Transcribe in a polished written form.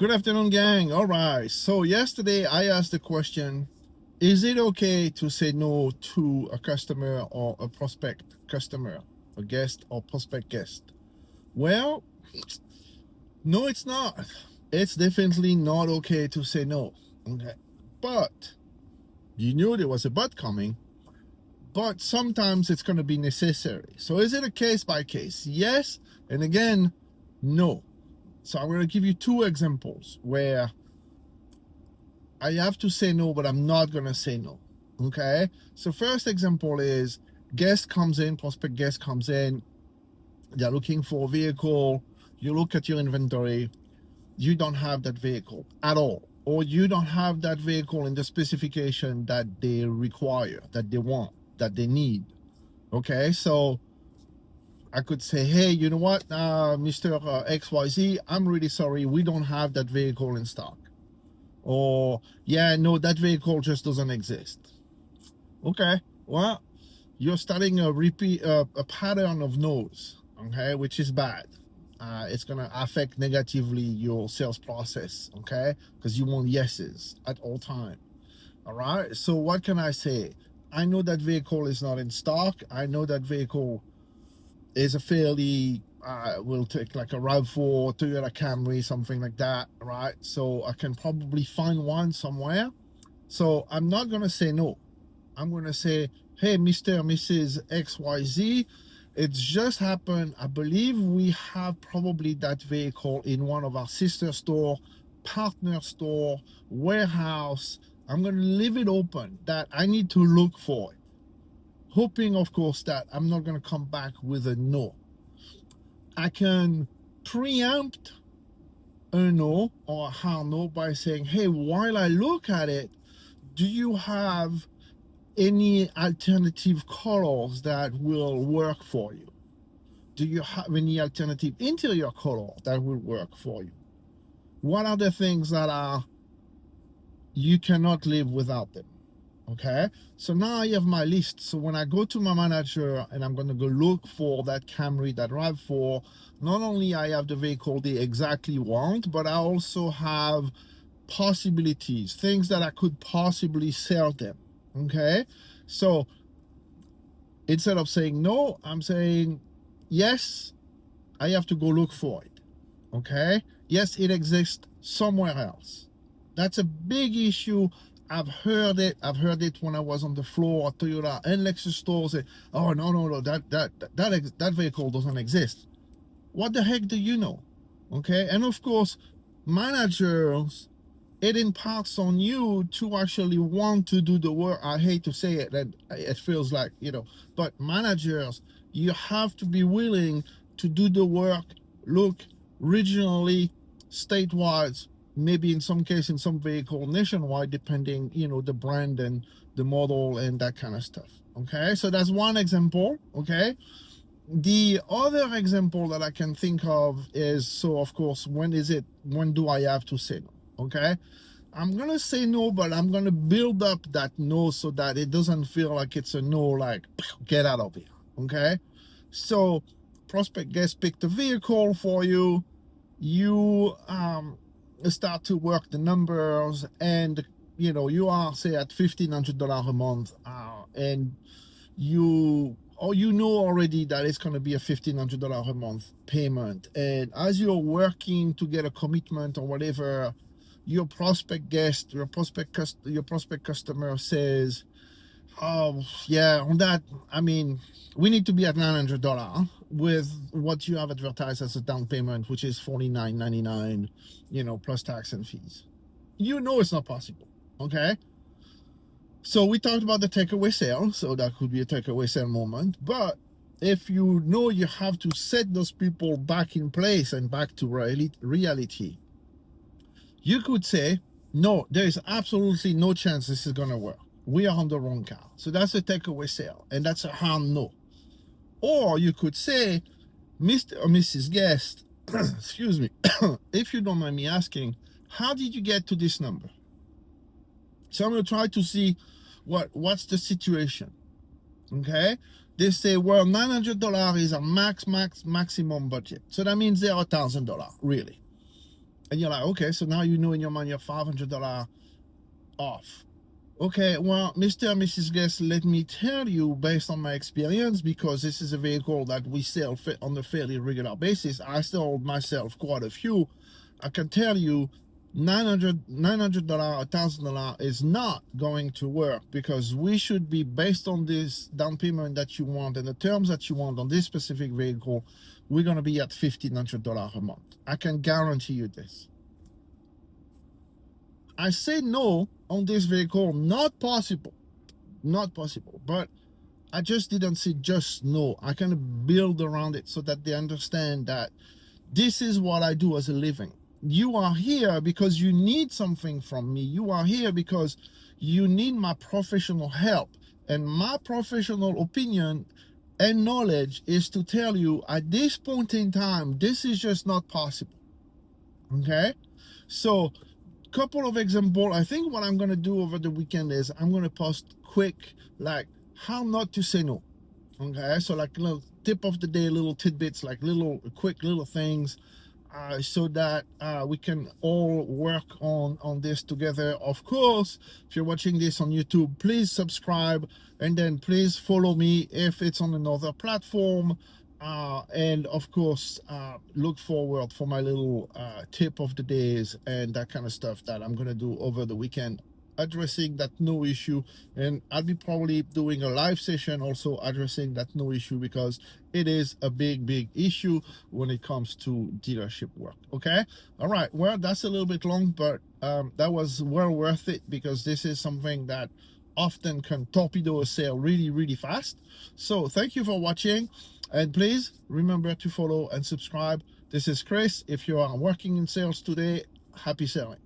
Good afternoon, gang. All right. So yesterday I asked the question, is it okay to say no to a customer or a prospect customer, a guest or prospect guest? Well, no, it's not. It's definitely not okay to say no. Okay. But you knew there was a but coming, but sometimes it's going to be necessary. So is it a case by case? Yes. And again, no. So I'm going to give you two examples where I have to say no, but I'm not going to say no. Okay. So first example is guest comes in, prospect guest comes in. They're looking for a vehicle. You look at your inventory. You don't have that vehicle at all. Or you don't have that vehicle in the specification that they require, that they want, that they need. Okay. So I could say, hey, you know what, Mr. XYZ, I'm really sorry. We don't have that vehicle in stock. Or, yeah, no, that vehicle just doesn't exist. Okay, well, you're starting a pattern of no's, okay, which is bad. It's going to affect negatively your sales process, okay, because you want yeses at all time. All right, so what can I say? I know that vehicle is not in stock. I know that vehicle is a fairly will take like a RAV4, Toyota Camry, something like that, right? So I can probably find one somewhere. So I'm not going to say no. I'm going to say, hey, Mr. Mrs. XYZ, it's just happened. I believe we have probably that vehicle in one of our sister store, partner store, warehouse. I'm going to leave it open that I need to look for it. Hoping, of course, that I'm not going to come back with a no. I can preempt a no or a hard no by saying, hey, while I look at it, do you have any alternative colors that will work for you? Do you have any alternative interior color that will work for you? What are the things that are you cannot live without them? Okay, so now I have my list. So when I go to my manager and I'm going to go look for that Camry, that RAV4, not only I have the vehicle they exactly want, but I also have possibilities, things that I could possibly sell them. Okay, so instead of saying no, I'm saying yes, I have to go look for it. Okay, yes, it exists somewhere else. That's a big issue. I've heard it when I was on the floor at Toyota and Lexus stores. Say, oh, no, that vehicle doesn't exist. What the heck do you know? Okay, and of course, managers, it imparts on you to actually want to do the work. I hate to say it, and it feels like, but managers, you have to be willing to do the work, look regionally, statewide, maybe in some case, in some vehicle, nationwide, depending, the brand and the model and that kind of stuff. Okay, so that's one example. Okay, the other example that I can think of is, so of course, when do I have to say no? Okay, I'm gonna say no, but I'm gonna build up that no so that it doesn't feel like it's a no, like get out of here. Okay, so prospect guest pick the vehicle for you. You start to work the numbers, and you are, say, at $1,500 a month, and you know already that it's going to be a $1,500 a month payment, and as you're working to get a commitment or whatever, your prospect guest, your prospect customer says, oh yeah, on that, I mean, we need to be at $900 with what you have advertised as a down payment, which is $49.99, plus tax and fees. It's not possible. Okay, so we talked about the takeaway sale, so that could be a takeaway sale moment. But if you have to set those people back in place and back to reality, you could say, no, there is absolutely no chance this is going to work. We are on the wrong car. So that's a takeaway sale, and that's a hard no. Or you could say, Mr. or Mrs. Guest, excuse me, if you don't mind me asking, how did you get to this number? So I'm going to try to see what's the situation. Okay, they say, well, $900 is a maximum budget, so that means $0,000 really. And you're like, okay, so now you know in your mind you're $500 off. Okay, well, Mr. and Mrs. Guest, let me tell you, based on my experience, because this is a vehicle that we sell on a fairly regular basis, I sell myself quite a few. I can tell you $900, $1,000 is not going to work, because we should be, based on this down payment that you want and the terms that you want on this specific vehicle, we're going to be at $1,500 a month. I can guarantee you this. I say no on this vehicle, not possible, but I just didn't say just no. I kind of build around it so that they understand that this is what I do as a living. You are here because you need something from me. You are here because you need my professional help, and my professional opinion and knowledge is to tell you at this point in time, this is just not possible. Okay, so couple of examples. I think what I'm going to do over the weekend is I'm going to post quick, like how not to say no. Okay, so like little tip of the day, little tidbits, like little quick little things, so that we can all work on this together. Of course, if you're watching this on YouTube, please subscribe, and then please follow me if it's on another platform. And of course, look forward for my little tip of the days and that kind of stuff that I'm gonna do over the weekend, addressing that no issue. And I'll be probably doing a live session also addressing that no issue, because it is a big issue when it comes to dealership work. Okay, all right, well, that's a little bit long, but that was well worth it, because this is something that often can torpedo a sale really fast. So thank you for watching, and please remember to follow and subscribe. This is Chris. If you are working in sales today, happy selling.